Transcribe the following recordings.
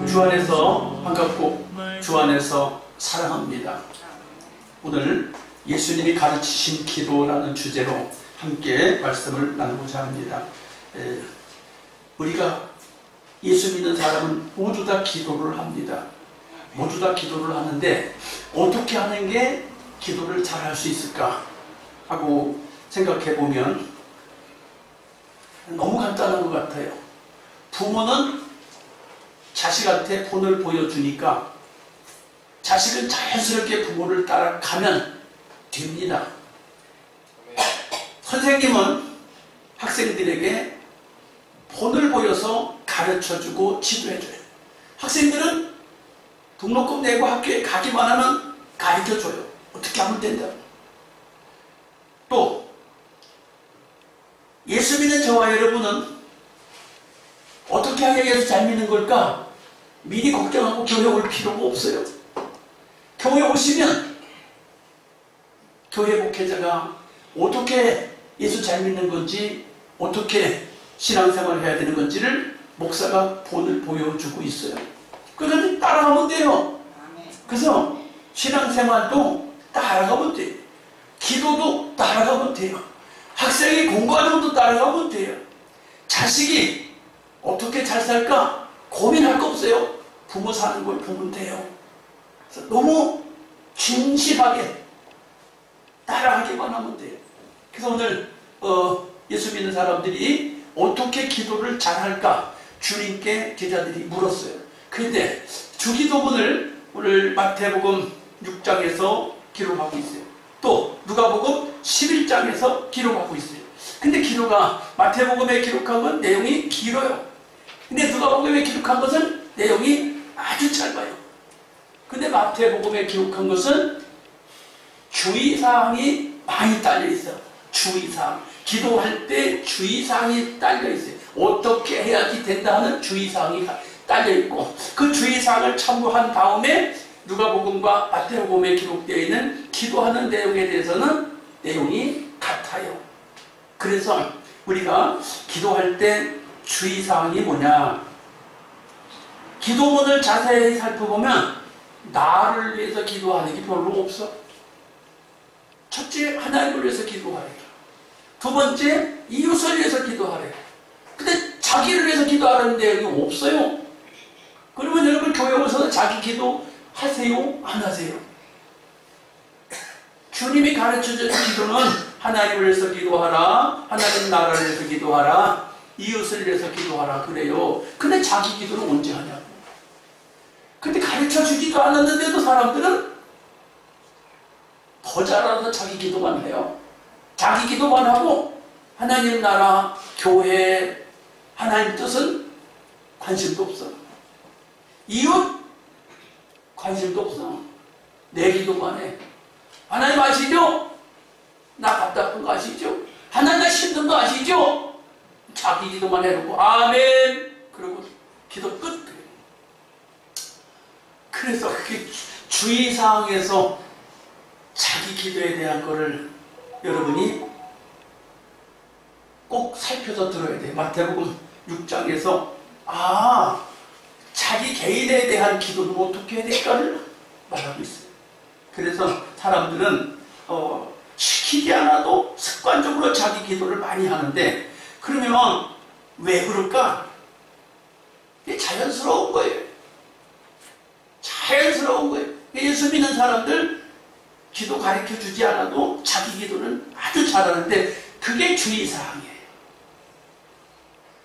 주 안에서 반갑고 주 안에서 사랑합니다. 오늘 예수님이 가르치신 기도라는 주제로 함께 말씀을 나누고자 합니다. 우리가 예수 믿는 사람은 모두 다 기도를 합니다. 모두 다 기도를 하는데 어떻게 하는 게 기도를 잘 할 수 있을까 하고 생각해 보면 너무 간단한 것 같아요. 부모는 자식한테 본을 보여주니까 자식은 자연스럽게 부모를 따라가면 됩니다. 선생님은 학생들에게 본을 보여서 가르쳐주고 지도해줘요. 학생들은 등록금 내고 학교에 가기만 하면 가르쳐줘요. 어떻게 하면 된다. 또 예수 믿는 저와 여러분은 어떻게 하면 예수 잘 믿는 걸까? 미리 걱정하고 교회 올 필요가 없어요. 교회 오시면 교회 목회자가 어떻게 예수 잘 믿는 건지, 어떻게 신앙생활을 해야 되는 건지를 목사가 본을 보여주고 있어요. 그래서 따라가면 돼요. 그래서 신앙생활도 따라가면 돼요. 기도도 따라가면 돼요. 학생이 공부하는 것도 따라가면 돼요. 자식이 어떻게 잘 살까 고민할 거 없어요. 부모 사는 걸 보면 돼요. 그래서 너무 진실하게 따라하기만 하면 돼요. 그래서 오늘 예수 믿는 사람들이 어떻게 기도를 잘할까 주님께 제자들이 물었어요. 그런데 주기도문을 오늘 마태복음 6장에서 기록하고 있어요. 또 누가복음 11장에서 기록하고 있어요. 근데 기도가 마태복음에 기록한 건 내용이 길어요. 근데 누가복음에 기록한 것은 내용이 아주 짧아요. 근데 마태복음에 기록한 것은 주의사항이 많이 딸려있어요. 주의사항. 기도할 때 주의사항이 딸려있어요. 어떻게 해야지 된다 하는 주의사항이 딸려있고, 그 주의사항을 참고한 다음에 누가복음과 마태복음에 기록되어 있는 기도하는 내용에 대해서는 내용이 같아요. 그래서 우리가 기도할 때 주의사항이 뭐냐, 기도문을 자세히 살펴보면 나를 위해서 기도하는 게 별로 없어. 첫째, 하나님을 위해서 기도하래요. 두 번째, 이웃을 위해서 기도하래요. 근데 자기를 위해서 기도하라는 내용이 없어요. 그러면 여러분 교회 오셔서 자기 기도 하세요? 안 하세요? 주님이 가르쳐준 기도는 하나님을 위해서 기도하라, 하나님 나라를 위해서 기도하라, 이웃을 위해서 기도하라 그래요. 근데 자기 기도는 언제 하냐고. 근데 가르쳐주지도 않았는데도 사람들은 더 잘알아서 자기 기도만 해요. 자기 기도만 하고 하나님 나라, 교회, 하나님 뜻은 관심도 없어. 이웃 관심도 없어. 내 기도만 해. 하나님 아시죠? 나 답답한 거 아시죠? 하나님 나 힘든 거 아시죠? 자기 기도만 해놓고 아멘 그러고 기도 끝. 그래서 그 주의사항에서 자기 기도에 대한 거를 여러분이 꼭 살펴서 들어야 돼요. 마태복음 6장에서 자기 개인에 대한 기도는 어떻게 해야 될까를 말하고 있어요. 그래서 사람들은 시키지 않아도 습관적으로 자기 기도를 많이 하는데, 그러면 왜 그럴까? 이게 자연스러운 거예요. 자연스러운 거예요. 예수 믿는 사람들 기도 가르쳐 주지 않아도 자기 기도는 아주 잘하는데 그게 주의사항이에요.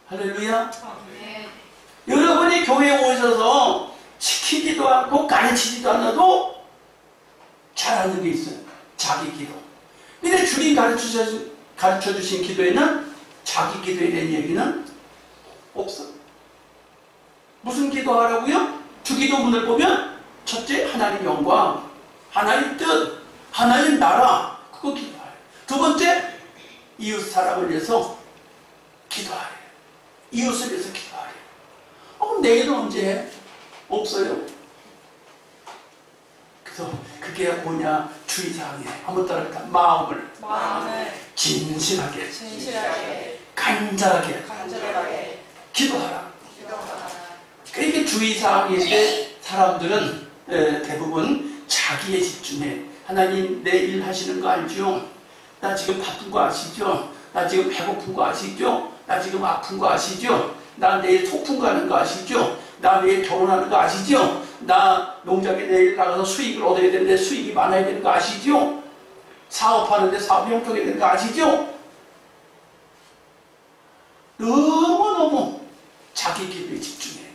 할렐루야. 네. 여러분이 교회에 오셔서 시키지도 않고 가르치지도 않아도 잘하는 게 있어요. 자기 기도. 근데 주님 가르쳐 주신 기도에는 자기 기도에 대한 얘기는 없어. 무슨 기도하라고요? 주기도문을 보면 첫째, 하나님 영광, 하나님 뜻, 하나님 나라, 그거 기도하래요. 두 번째, 이웃 사람을 위해서 기도하래요. 이웃을 위해서 기도하래요. 그럼 내일은 언제 해? 없어요. 그래서 그게 뭐냐? 주의사항이에요. 한번 따라할까? 마음을 진실하게, 진실하게 간절하게 간절하게 기도하라. 기도하라. 이게 주의사항일 때 사람들은 대부분 자기에 집중해. 하나님 내 일 하시는 거 알죠? 나 지금 바쁜 거 아시죠? 나 지금 배고픈 거 아시죠? 나 지금 아픈 거 아시죠? 나 내일 소풍 가는 거 아시죠? 나 내일 결혼하는 거 아시죠? 나 농장에 내일 나가서 수익을 얻어야 되는데 수익이 많아야 되는 거 아시죠? 사업하는데 사업이 형통해야 되는 거 아시죠? 너무너무 자기 기도에 집중해.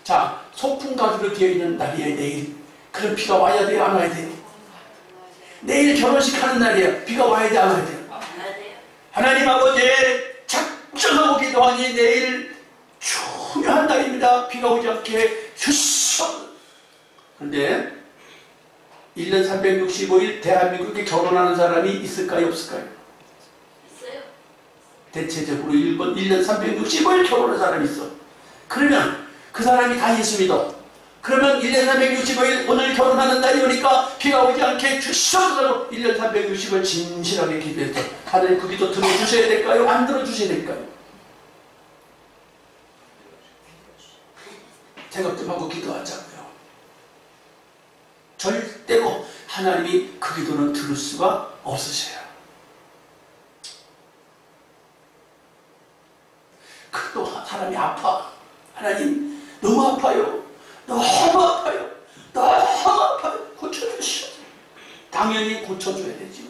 자, 소풍 가기로 되어 있는 날이에요. 내일. 그럼 비가 와야 돼요? 안 와야 돼요? 내일 결혼식 하는 날이에요. 비가 와야 돼? 안 와야 돼요? 하나님 아버지, 작정하고 기도하니 내일 중요한 날입니다. 비가 오지 않게 주시옵소서. 그런데 1년 365일 대한민국에 결혼하는 사람이 있을까요? 없을까요? 있어요. 대체적으로 1년 365일 결혼하는 사람이 있어. 그러면 그 사람이 다 예수 믿어. 그러면 1년 365일 오늘 결혼하는 날이 오니까 비가 오지 않게 주시옵소서. 1년 360일 진실하게 기도해서 하나님 그 기도 들어주셔야 될까요? 안 들어주셔야 될까요? 생각 좀 하고 기도하자고요. 절대로 하나님이 그 기도는 들을 수가 없으셔요. 그래도 사람이 아파. 하나님 너무 아파요. 너무 아파요. 너무 아파요. 고쳐주시오. 당연히 고쳐줘야 되지요.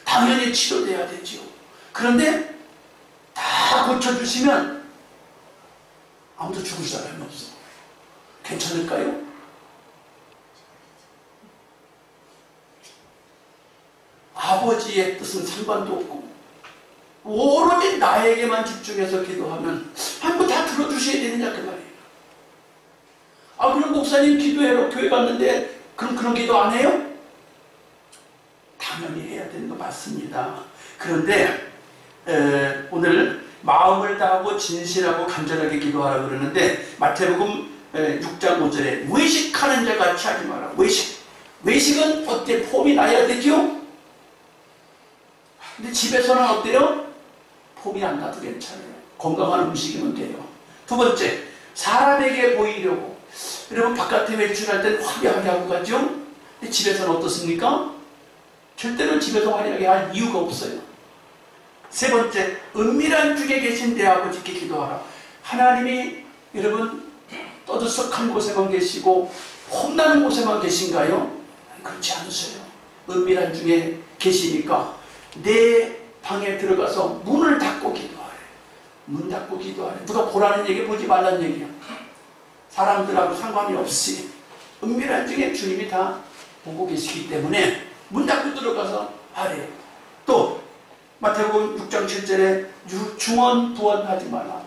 당연히 치료돼야 되지요. 그런데 다 고쳐주시면 아무도 죽을 사람이 없어. 괜찮을까요? 아버지의 뜻은 상관도 없고 오로지 나에게만 집중해서 기도하면 하나님 다 들어주셔야 되느냐 그 말이에요. 아, 그럼 목사님 기도해로 교회 갔는데 그럼 그런 기도 안 해요? 당연히 해야 되는 거 맞습니다. 그런데 오늘 마음을 다하고 진실하고 간절하게 기도하라 그러는데 마태복음 6장 5절에 외식하는 자 같이 하지 마라. 외식은 어때? 폼이 나야 되죠? 근데 집에서는 어때요? 폼이 안 나도 괜찮아요. 건강한 음식이면 돼요. 두 번째, 사람에게 보이려고. 여러분 바깥에 외출할 땐 화려하게 하고 가죠? 근데 집에서는 어떻습니까? 절대로 집에서 화려하게 할 이유가 없어요. 세 번째, 은밀한 중에 계신 내 아버지께 기도하라. 하나님이 여러분 떠들썩한 곳에만 계시고 험나는 곳에만 계신가요? 그렇지 않으세요. 은밀한 중에 계시니까 내 방에 들어가서 문을 닫고 기도하래. 문 닫고 기도하래. 누가 보라는 얘기 보지 말라는 얘기야. 사람들하고 상관이 없이 은밀한 중에 주님이 다 보고 계시기 때문에 문 닫고 들어가서 하래요. 또 마태복음 6장 7절에 중언부언하지 마라.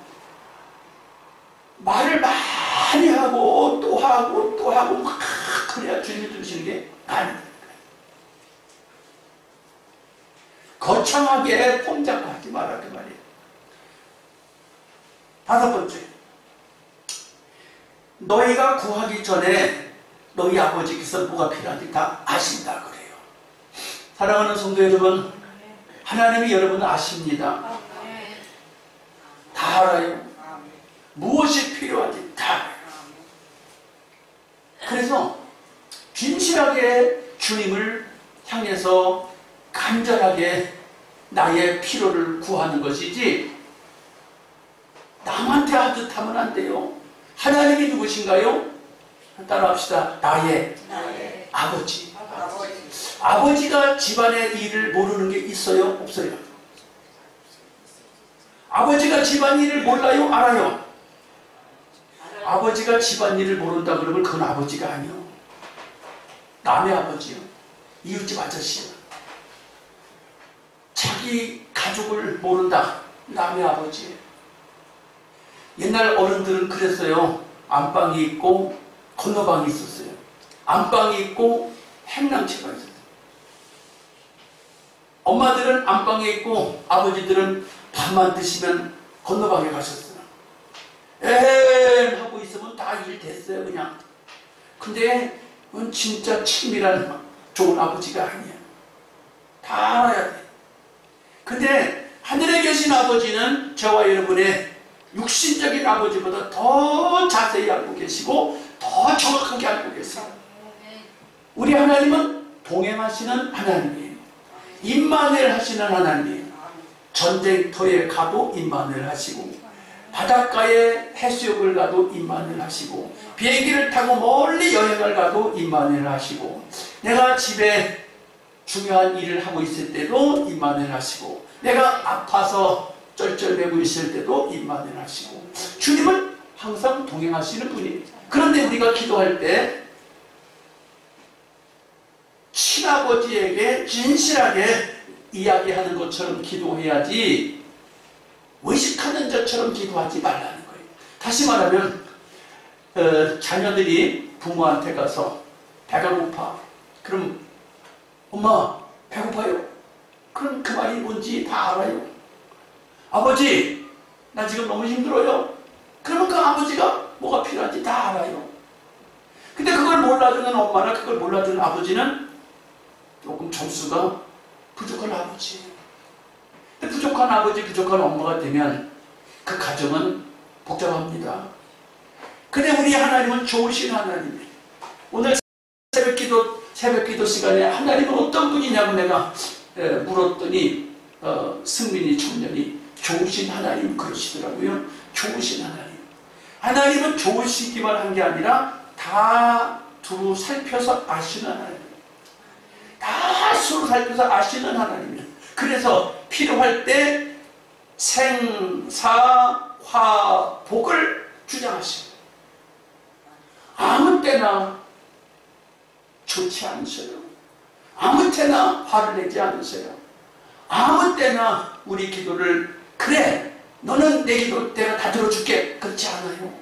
말을 많이 하고 또 하고 또 하고 막 그래야 주님이 들으시는 게 아닙니다. 거창하게 폼잡고 하지 마라 그 말이에요. 다섯 번째, 너희가 구하기 전에 너희 아버지께서 뭐가 필요한지 다 아신다 그래요. 사랑하는 성도 여러분, 하나님이 여러분을 아십니다. 다 알아요. 무엇이 필요한지 다 알아요. 그래서 진실하게 주님을 향해서 간절하게 나의 필요를 구하는 것이지 남한테 하듯 하면 안 돼요. 하나님이 누구신가요? 따라합시다. 나의 아버지. 아버지가 집안의 일을 모르는 게 있어요? 없어요? 아버지가 집안 일을 몰라요? 알아요? 아버지가 집안 일을 모른다 그러면 그건 아버지가 아니요. 남의 아버지요. 이웃집 아저씨요. 자기 가족을 모른다. 남의 아버지예요. 옛날 어른들은 그랬어요. 안방이 있고 건너방이 있었어요. 안방이 있고 행랑채가 있었어요. 엄마들은 안방에 있고 아버지들은 밥만 드시면 건너방에 가셨어요. 하고 있으면 다 일 됐어요 그냥. 근데 그건 진짜 친밀한 좋은 아버지가 아니에요. 다 알아야 돼. 근데 하늘에 계신 아버지는 저와 여러분의 육신적인 아버지보다 더 자세히 알고 계시고 더 정확하게 알고 계세요. 우리 하나님은 동행하시는 하나님이에요. 임마누엘 하시는 하나님이에요. 전쟁터에 가도 임마누엘 하시고, 바닷가에 해수욕을 가도 임마누엘 하시고, 비행기를 타고 멀리 여행을 가도 임마누엘 하시고, 내가 집에 중요한 일을 하고 있을 때도 임마누엘 하시고, 내가 아파서 쩔쩔매고 있을 때도 임마누엘 하시고, 주님은 항상 동행하시는 분이에요. 그런데 우리가 기도할 때 친아버지에게 진실하게 이야기하는 것처럼 기도해야지 의식하는 자처럼 기도하지 말라는 거예요. 다시 말하면 자녀들이 부모한테 가서 배가 고파. 그럼 엄마 배고파요. 그럼 그 말이 뭔지 다 알아요. 아버지 나 지금 너무 힘들어요. 그러면 그 아버지가 뭐가 필요한지 다 알아요. 근데 그걸 몰라주는 엄마나 그걸 몰라주는 아버지는 조금 점수가 부족한 아버지예요. 근데 부족한 아버지, 부족한 엄마가 되면 그 가정은 복잡합니다. 근데 우리 하나님은 좋으신 하나님이에요. 오늘 새벽 기도 시간에 하나님은 어떤 분이냐고 내가 물었더니 승민이 청년이 좋으신 하나님 그러시더라고요. 좋으신 하나님. 하나님은 좋으시기만 한 게 아니라 다 두루 살펴서 아시는 하나님. 다 서로 살펴서 아시는 하나님이에요. 그래서 필요할 때 생사화복을 주장하십니다. 아무 때나 좋지 않으세요. 아무 때나 화를 내지 않으세요. 아무 때나 우리 기도를 그래 너는 내 기도 내가 다 들어줄게 그렇지 않아요.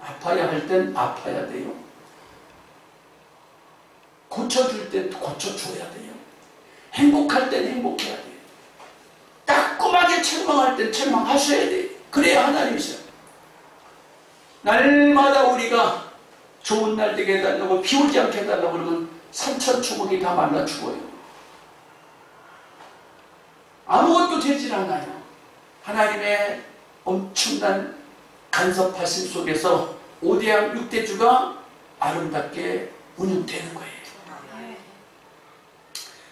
아파야 할 땐 아파야 돼요. 고쳐줄 땐 고쳐줘야 돼요. 행복할 땐 행복해야 돼요. 따끔하게 책망할 땐 책망하셔야 돼요. 그래야 하나님이세요. 날마다 우리가 좋은 날 되게 해달라고 비 오지 않게 해달라고 그러면 산천초목이 다 말라 죽어요. 아무것도 되질 않아요. 하나님의 엄청난 간섭하심 속에서 5대양 6대주가 아름답게 운영되는 거예요.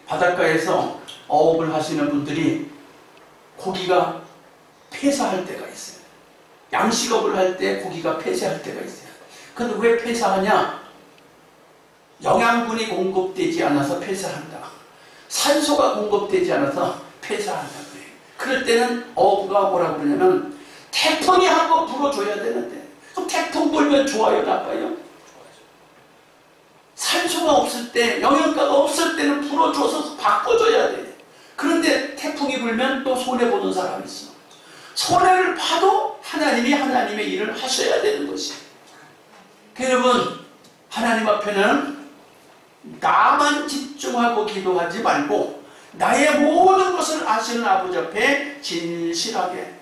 바닷가에서 어업을 하시는 분들이 고기가 폐사할 때가 있어요. 양식업을 할 때 고기가 폐사할 때가 있어요. 근데 왜 폐사하냐? 영양분이 공급되지 않아서 폐사한다. 산소가 공급되지 않아서 폐사한다 그래요. 그럴 때는 어부가 뭐라고 그러냐면 태풍이 한번 불어줘야 되는데 그럼 태풍 불면 좋아요 나빠요? 산소가 없을 때 영양가가 없을 때는 불어줘서 바꿔줘야 돼. 그런데 태풍이 불면 또 손해보는 사람이 있어. 손해를 봐도 하나님이 하나님의 일을 하셔야 되는 것이에요. 여러분 하나님 앞에는 나만 집중하고 기도하지 말고 나의 모든 것을 아시는 아버지 앞에 진실하게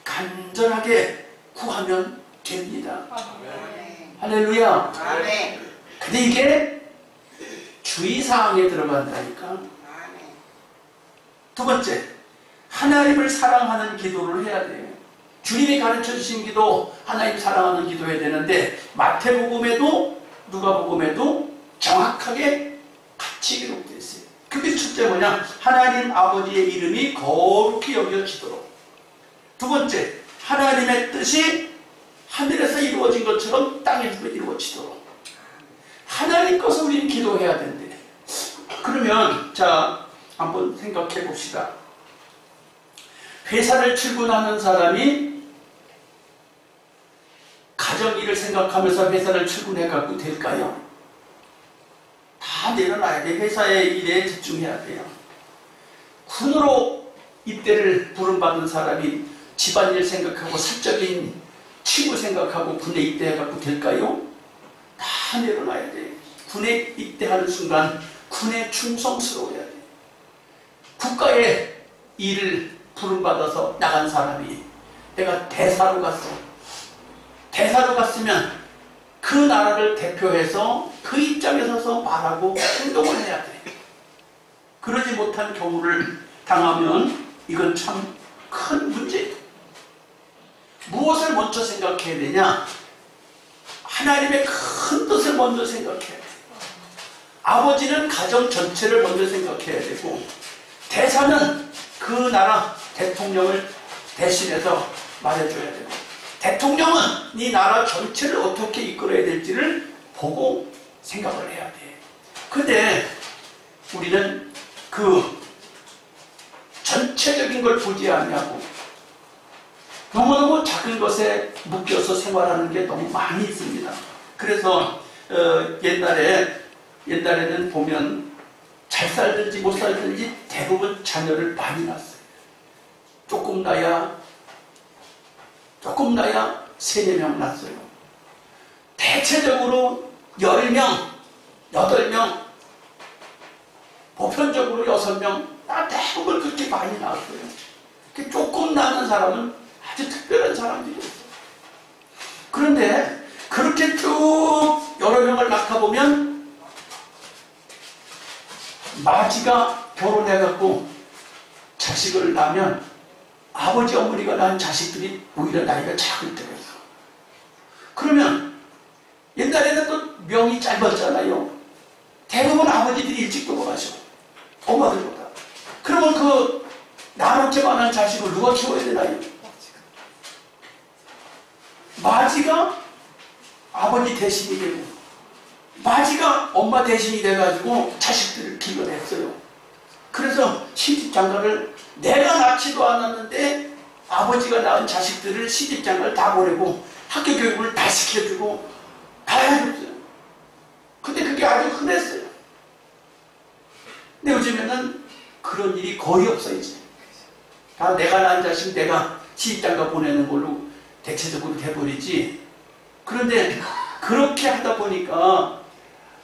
간절하게 구하면 됩니다. 아멘. 할렐루야. 아멘. 근데 이게 주의사항에 들어간다니까. 아멘. 두 번째, 하나님을 사랑하는 기도를 해야 돼요. 주님이 가르쳐 주신 기도, 하나님 사랑하는 기도 해야 되는데 마태복음에도 누가복음에도 정확하게 같이 기록되어 있어요. 그게 첫째 뭐냐? 하나님 아버지의 이름이 거룩히 여겨지도록. 두 번째, 하나님의 뜻이 하늘에서 이루어진 것처럼 땅에서 이루어지도록. 하나님 것을 우리는 기도해야 된대. 그러면 자 한번 생각해 봅시다. 회사를 출근하는 사람이 가정일을 생각하면서 회사를 출근해 갖고 될까요? 다 내려놔야 돼. 회사의 일에 집중해야 돼요. 군으로 입대를 부름받은 사람이 집안일 생각하고 사적인 친구 생각하고 군에 입대해 갖고 될까요? 다 내려놔야 돼. 군에 입대하는 순간 군에 충성스러워야 돼. 국가의 일을 부름받아서 나간 사람이 내가 대사로 갔어. 대사로 갔으면 그 나라를 대표해서 그 입장에 서서 말하고 행동을 해야 돼. 그러지 못한 경우를 당하면 이건 참 큰 문제예요. 무엇을 먼저 생각해야 되냐? 하나님의 큰 뜻을 먼저 생각해야 돼요. 아버지는 가정 전체를 먼저 생각해야 되고, 대사는 그 나라 대통령을 대신해서 말해줘야 되고, 대통령은 이 나라 전체를 어떻게 이끌어야 될지를 보고 생각을 해야 돼. 근데 우리는 그 전체적인 걸 보지 않냐고, 너무너무 작은 것에 묶여서 생활하는 게 너무 많이 있습니다. 그래서 옛날에는 보면 잘 살든지 못 살든지 대부분 자녀를 많이 낳았어요. 조금 나야 3, 4명 낳았어요. 대체적으로 10명, 8명, 보편적으로 6명, 대부분 그렇게 많이 낳았어요. 조금 낳는 사람은 아주 특별한 사람들이 있어요. 그런데 그렇게 쭉 여러 명을 낳다 보면 마지가 결혼해갖고 자식을 낳으면 아버지 어머니가 낳은 자식들이 오히려 나이가 작을 때가 있어. 그러면 옛날에는 또 명이 짧았잖아요. 대부분 아버지들이 일찍 돌아가셔, 엄마들보다. 그러면 그 나놓지만한 자식을 누가 키워야 되나요? 마지가 아버지 대신이 되고, 마지가 엄마 대신이 돼가지고 자식들을 길러냈어요. 그래서 시집장가를 내가 낳지도 않았는데 아버지가 낳은 자식들을 시집장가를 다 보내고 학교 교육을 다 시켜주고 다 해줬어요. 근데 그게 아주 흔했어요. 근데 요즘에는 그런 일이 거의 없어. 이제 다 내가 낳은 자식 내가 시집장가 보내는 걸로 대체적으로 돼버리지. 그런데 그렇게 하다 보니까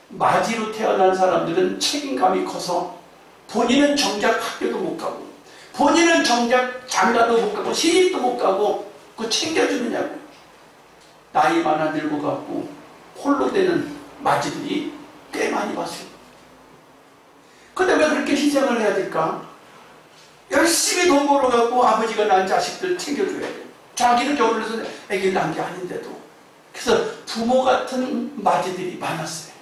마지로 태어난 사람들은 책임감이 커서 본인은 정작 학교도 못 가고, 본인은 정작 장가도 못 가고, 시집도 못 가고, 그거 챙겨주느냐고. 나이 많아 늙어갖고 홀로 되는 마지들이 꽤 많이 봤어요. 근데 왜 그렇게 희생을 해야 될까? 열심히 돈 벌어갖고 아버지가 낳은 자식들 챙겨줘야 돼요. 자기는 결혼해서 애기를 낳은 게 아닌데도. 그래서 부모 같은 마지들이 많았어요.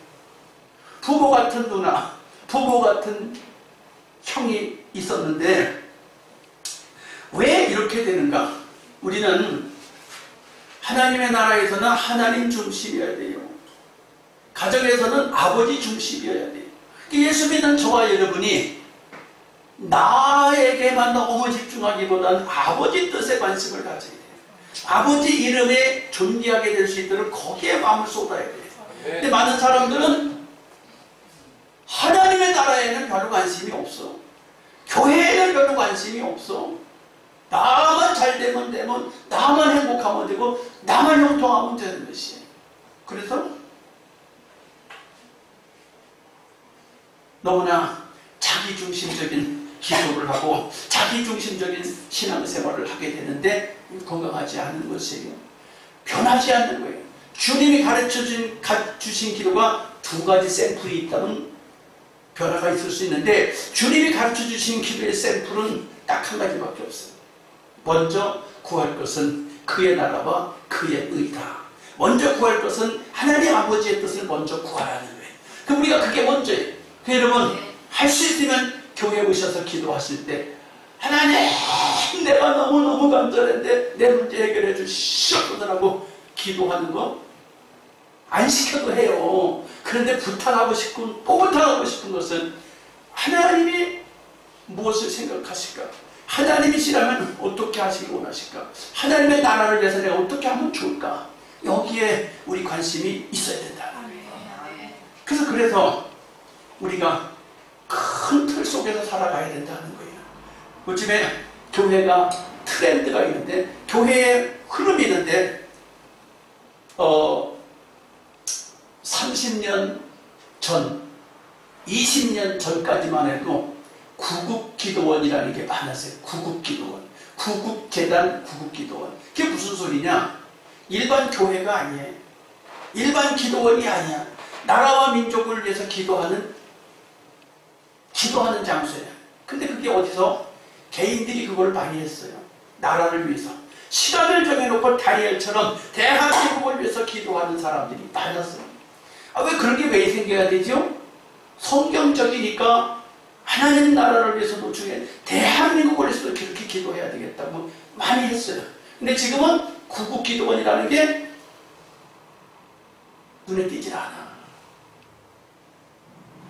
부모 같은 누나, 부모 같은 형이 있었는데 왜 이렇게 되는가? 우리는 하나님의 나라에서는 하나님 중심이어야 돼요. 가정에서는 아버지 중심이어야 돼요. 예수 믿는 저와 여러분이 나에게만 너무 집중하기보다는 아버지 뜻에 관심을 가져야 돼요. 아버지 이름에 존귀하게 될 수 있도록 거기에 마음을 쏟아야 돼요. 근데 많은 사람들은 하나님의 나라에는 별로 관심이 없어. 교회에는 별로 관심이 없어. 나만 잘 되면 나만 행복하면 되고, 나만 형통하면 되는 것이에요. 그래서 너무나 자기중심적인 기도를 하고 자기중심적인 신앙생활을 하게 되는데 건강하지 않은 것이에요. 변하지 않는 거예요. 주님이 가르쳐주신 기도가 2가지 샘플이 있다면 변화가 있을 수 있는데, 주님이 가르쳐주신 기도의 샘플은 딱 1가지밖에 없어요. 먼저 구할 것은 그의 나라와 그의 의다. 먼저 구할 것은 하나님 아버지의 뜻을 먼저 구하라는 거예요. 그럼 우리가 그게 먼저예요. 여러분, 할 수 있으면 교회에 오셔서 기도하실 때, 하나님, 내가 너무너무 간절한데 내 문제 해결해 주시옵소서라고 기도하는 거 안 시켜도 해요. 그런데 부탁하고 싶은, 또 부탁하고 싶은 것은 하나님이 무엇을 생각하실까? 하나님이시라면 어떻게 하시기 원하실까? 하나님의 나라를 위해서 내가 어떻게 하면 좋을까? 여기에 우리 관심이 있어야 된다. 그래서 우리가 큰 틀 속에서 살아가야 된다는 거예요. 요즘에 교회가 트렌드가 있는데, 교회의 흐름이 있는데 30년 전, 20년 전까지만 해도 구국기도원이라는 게 많았어요. 구국기도원, 구국재단, 구국기도원. 그게 무슨 소리냐? 일반 교회가 아니에요. 일반 기도원이 아니야. 나라와 민족을 위해서 기도하는 장소예요. 근데 그게 어디서? 개인들이 그걸 많이 했어요. 나라를 위해서. 시간을 정해놓고 다니엘처럼 대한민국을 위해서 기도하는 사람들이 많았어요. 왜 그런 게 왜 생겨야 되죠? 성경적이니까 하나님 나라를 위해서도 중에 대한민국을 위해서도 그렇게 기도해야 되겠다고 많이 했어요. 근데 지금은 구국기도원이라는 게 눈에 띄질 않아.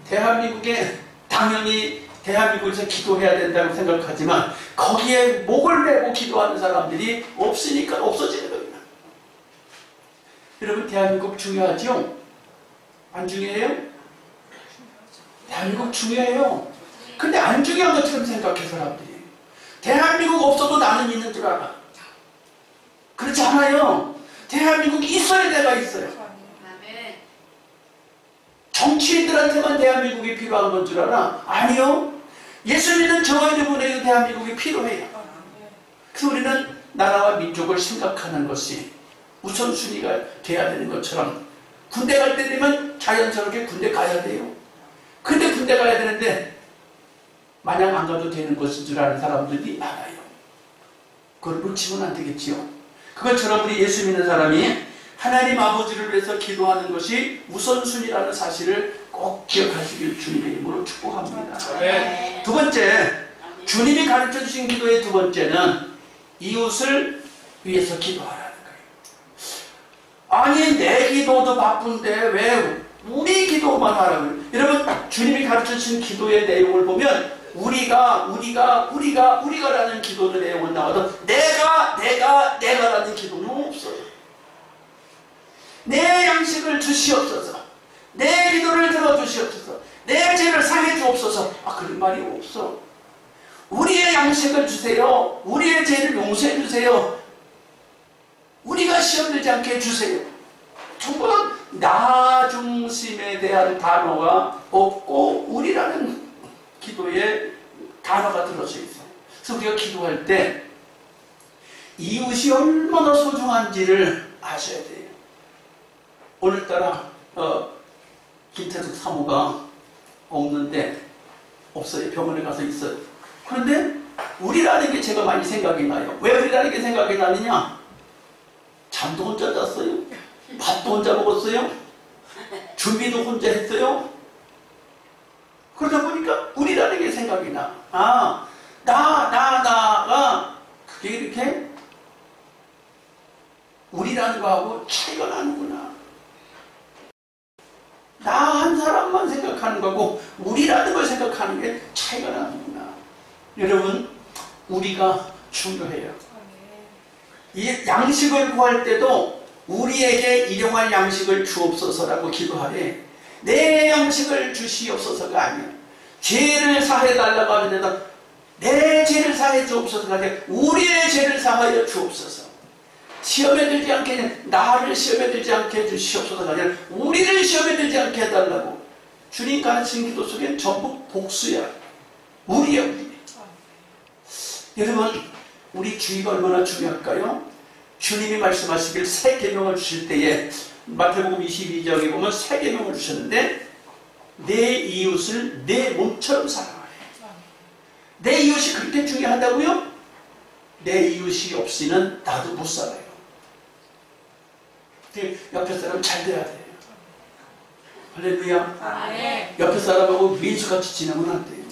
대한민국에 당연히 대한민국에서 기도해야 된다고 생각하지만 거기에 목을 메고 기도하는 사람들이 없으니까 없어지는 겁니다. 여러분, 대한민국 중요하죠? 안 중요해요? 대한민국 중요해요. 근데 안 중요한 것처럼 생각해 사람들이. 대한민국 없어도 나는 있는 줄 알아. 그렇지 않아요. 대한민국이 있어야 내가 있어요. 아멘. 정치인들한테만 대한민국이 필요한 건 줄 알아? 아니요. 예수 믿는 저희들 보내도 대한민국이 필요해요. 그래서 우리는 나라와 민족을 생각하는 것이 우선순위가 돼야 되는 것처럼 군대 갈 때 되면 자연스럽게 군대 가야 돼요. 근데 군대 가야 되는데 마냥 안 가도 되는 것인 줄 아는 사람들이 많아요. 그걸 놓치면 안 되겠지요. 그것처럼 우리 예수 믿는 사람이 하나님 아버지를 위해서 기도하는 것이 우선순위라는 사실을 꼭 기억하시길 주님의 이름으로 축복합니다. 네. 두 번째, 주님이 가르쳐 주신 기도의 두 번째는 이웃을 위해서 기도하라는 거예요. 아니, 내 기도도 바쁜데 왜 우리 기도만 하라고요? 여러분, 주님이 가르쳐 주신 기도의 내용을 보면 우리가라는 기도의 내용은 나와도 내가라는 기도는 없어요. 내 양식을 주시옵소서. 내 기도를 들어주시옵소서. 내 죄를 사해 주옵소서. 그런 말이 없어. 우리의 양식을 주세요. 우리의 죄를 용서해 주세요. 우리가 시험 들지 않게 해주세요. 전부 나 중심에 대한 단어가 없고 우리라는 기도에 단어가 들어져 있어요. 그래서 우리가 기도할 때 이웃이 얼마나 소중한지를 아셔야 돼요. 오늘따라 김태숙 사모가 없어요. 병원에 가서 있어요. 그런데 우리라는 게 제가 많이 생각이 나요. 왜 우리라는 게 생각이 나느냐? 잠도 혼자 잤어요. 밥도 혼자 먹었어요. 준비도 혼자 했어요. 그러다 보니까 우리라는 게 생각이 나. 나가 그게 이렇게 우리라는 거하고 차이가 나는구나. 나 한 사람만 생각하는 거고 우리라는 걸 생각하는 게 차이가 나는구나. 여러분, 우리가 중요해요. 이 양식을 구할 때도 우리에게 일용할 양식을 주옵소서라고 기도하래. 내 양식을 주시옵소서가 아니야. 죄를 사해달라고 하는데도 내 죄를 사해 주옵소서가 아니라 우리의 죄를 사하여 주옵소서. 시험에 들지 않게, 나를 시험에 들지 않게 해주시옵소서가 아니라 우리를 시험에 들지 않게 해달라고. 주님 가르친 기도 속엔 전부 복수야. 우리야, 우리. 여러분, 우리 주의가 얼마나 중요할까요? 주님이 말씀하시길 새 계명을 주실 때에 마태복음 22장에 보면 새 계명을 주셨는데 내 이웃을 내 몸처럼 사랑하래. 내 이웃이 그렇게 중요하다고요? 내 이웃이 없이는 나도 못 살아요. 옆에 사람 잘 돼야 돼요. 할렐루야. 아멘. 옆에 사람하고 민수같이 지내면 안 돼요.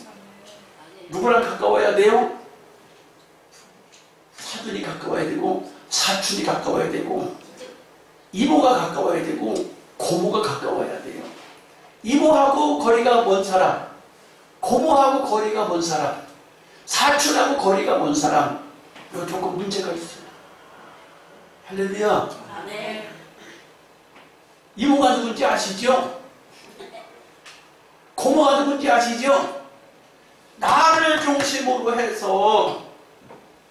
누구랑 가까워야 돼요? 사돈이 가까워야 되고 사촌이 가까워야 되고 이모가 가까워야 되고 고모가 가까워야 돼요. 이모하고 거리가 먼 사람, 고모하고 거리가 먼 사람, 사촌하고 거리가 먼 사람, 이거 조금 문제가 있어요. 할렐루야. 아멘. 이모가 누군지 아시죠? 고모가 누군지 아시죠? 나를 중심으로 해서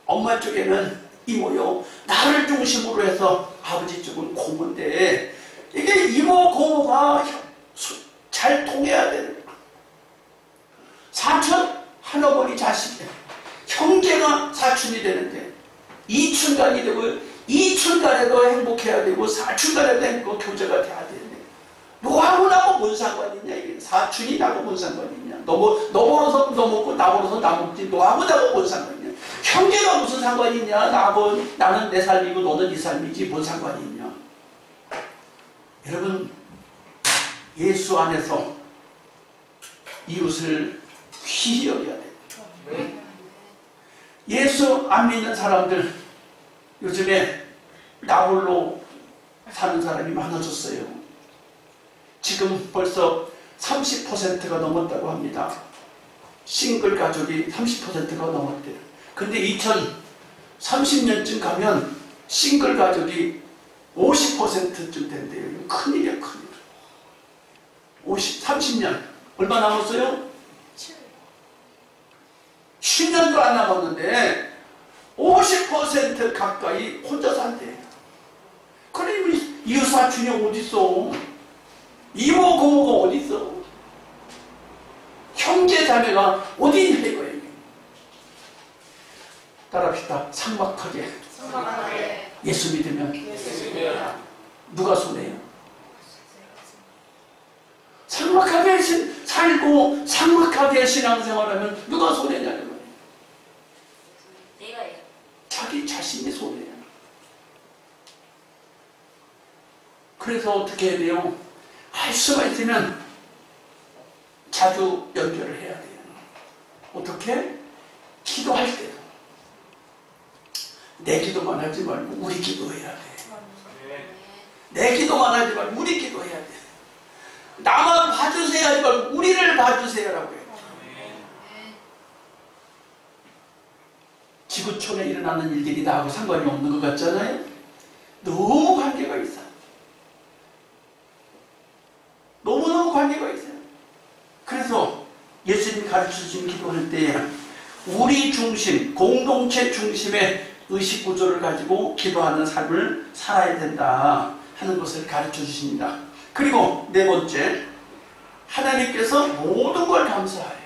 엄마 쪽에는 이모요, 나를 중심으로 해서 아버지 쪽은 고모인데 이게 이모 고모가 잘 통해야 되는 거야. 사촌 할아버지 자식이야. 형제가 사촌이 되는데 이촌간이 되고 이촌간에도 행복해야 되고 사촌간에도 행복 교제가 돼야 되는데 너하고 나하고 뭔 상관이 있냐? 이게 사춘이 나하고 뭔 상관이 있냐? 너 벌어서 너 먹고 나 벌어서 나 먹지. 너하고 나하고 뭔 상관이 있냐? 형제가 무슨 상관이 있냐? 나는 내 삶이고 너는 네 삶이지 뭔 상관이 있냐? 여러분, 예수 안에서 이웃을 귀히 여겨야 돼요. 예수 안 믿는 사람들, 요즘에 나홀로 사는 사람이 많아졌어요. 지금 벌써 30%가 넘었다고 합니다. 싱글 가족이 30%가 넘었대요. 근데 2030년쯤 가면 싱글 가족이 50%쯤 된대요. 이거 큰일이야, 큰일. 30년. 얼마 남았어요? 10년도 안 남았는데 50% 가까이 혼자 산대요. 그러면 이웃사촌이 어딨어? 이모 고모가 어딨어? 형제 자매가 어디 있냐 이거예요. 따라합시다. 삭막하게 예수 믿으면 누가 손해요? 삭막하게 살고 삭막하게 신앙생활하면 누가 손해냐는 거예요. 내가요. 자기 자신이 손해야. 그래서 어떻게 해야 돼요? 할 수가 있으면 자주 연결을 해야 돼요. 어떻게? 기도할 때도 내 기도만 하지 말고 우리 기도해야 돼. 내 기도만 하지 말고 우리 기도해야 돼. 나만 봐주세요 하지 말고 우리를 봐주세요라고 해요. 지구촌에 일어나는 일들이 나하고 상관이 없는 것 같잖아요. 너무 관계가 있어. 너무너무 관계가 있어요. 그래서 예수님이 가르쳐주신 기도할 때 우리 중심, 공동체 중심의 의식구조를 가지고 기도하는 삶을 살아야 된다 하는 것을 가르쳐 주십니다. 그리고 네 번째, 하나님께서 모든 걸 감사해.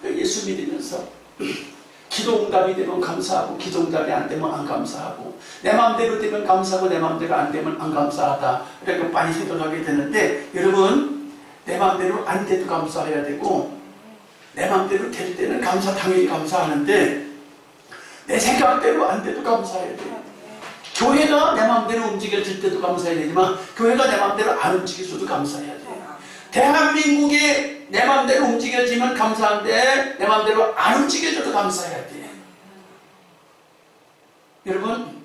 예수 믿으면서 기도 응답이 되면 감사하고 기도 응답이 안 되면 안 감사하고 내 마음대로 되면 감사하고 내 마음대로 안 되면 안 감사하다. 그러니까 많이 생각하게 되는데 여러분, 내 마음대로 안 돼도 감사해야 되고 내 마음대로 될 때는 당연히 감사하는데 내 생각대로 안 돼도 감사해야 돼요. 교회가 내 마음대로 움직여질 때도 감사해야 되지만 교회가 내 마음대로 안 움직여줘도 감사해야 돼요. 대한민국이 내 마음대로 움직여지면 감사한데 내 마음대로 안 움직여줘도 감사해야 돼요. 여러분,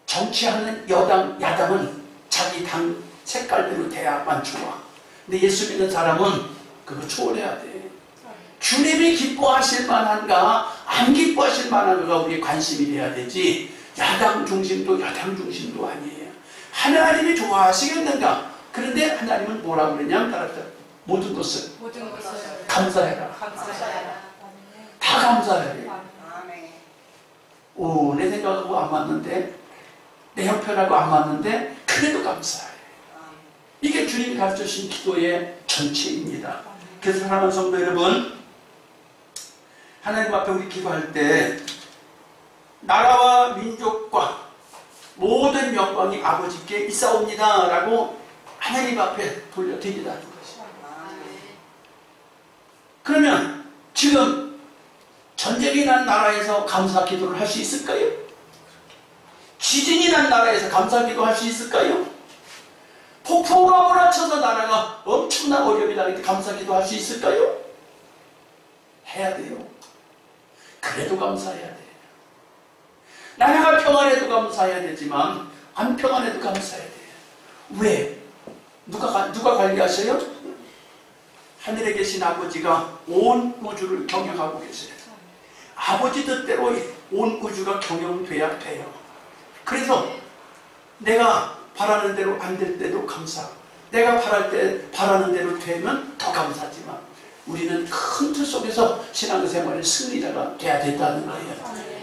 정치하는 여당, 야당은 자기 당 색깔대로 돼야만 좋아. 근데 예수 믿는 사람은 그거 초월해야 돼. 주님이 기뻐하실 만한가 안 기뻐하실 만한가가 우리의 관심이 돼야 되지 야당 중심도 여당 중심도 아니에요. 하나님이 좋아하시겠는가? 그런데 하나님은 뭐라고 그러냐면 따라서 모든 것을 감사해라. 다 감사해라. 오, 내 생각하고 안 맞는데 내 형편하고 안 맞는데 그래도 감사해. 이게 주님이 가르쳐주신 기도의 전체입니다. 그래서 사랑하는 성도 여러분, 하나님 앞에 우리 기도할 때 나라와 민족과 모든 영광이 아버지께 있사옵니다 라고 하나님 앞에 돌려드리라는 것이죠. 그러면 지금 전쟁이 난 나라에서 감사 기도를 할 수 있을까요? 지진이 난 나라에서 감사 기도 할 수 있을까요? 폭포가 몰아쳐서 나라가 엄청난 어려움이 나는데 감사 기도 할 수 있을까요? 해야 돼요. 그래도 감사해야 돼요. 나라가 평안해도 감사해야 되지만 안 평안해도 감사해야 돼요. 왜? 누가 관리하셔요? 하늘에 계신 아버지가 온 우주를 경영하고 계세요. 아버지 뜻대로 온 우주가 경영돼야 돼요. 그래서 내가 바라는 대로 안 될 때도 감사, 내가 바라는 대로 되면 더 감사하지만 우리는 큰 틀 속에서 신앙생활의 승리자가 돼야 된다는 거예요.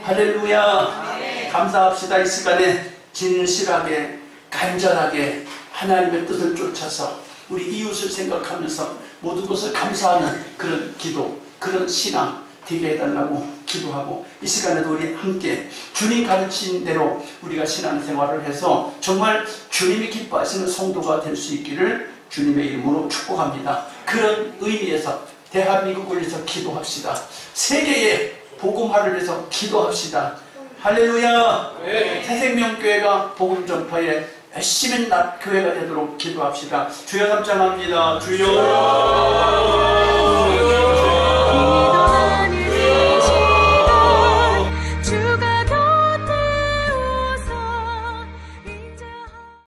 할렐루야. 감사합시다. 이 시간에 진실하게 간절하게 하나님의 뜻을 쫓아서 우리 이웃을 생각하면서 모든 것을 감사하는 그런 기도, 그런 신앙 되게 해달라고 기도하고 이 시간에도 우리 함께 주님 가르친 대로 우리가 신앙생활을 해서 정말 주님이 기뻐하시는 성도가 될 수 있기를 주님의 이름으로 축복합니다. 그런 의미에서 대한민국을 위해서 기도합시다. 세계의 복음화를 위해서 기도합시다. 할렐루야. 새생명교회가 복음 전파에 열심히 교회가 되도록 기도합시다. 주여 감사합니다. 주여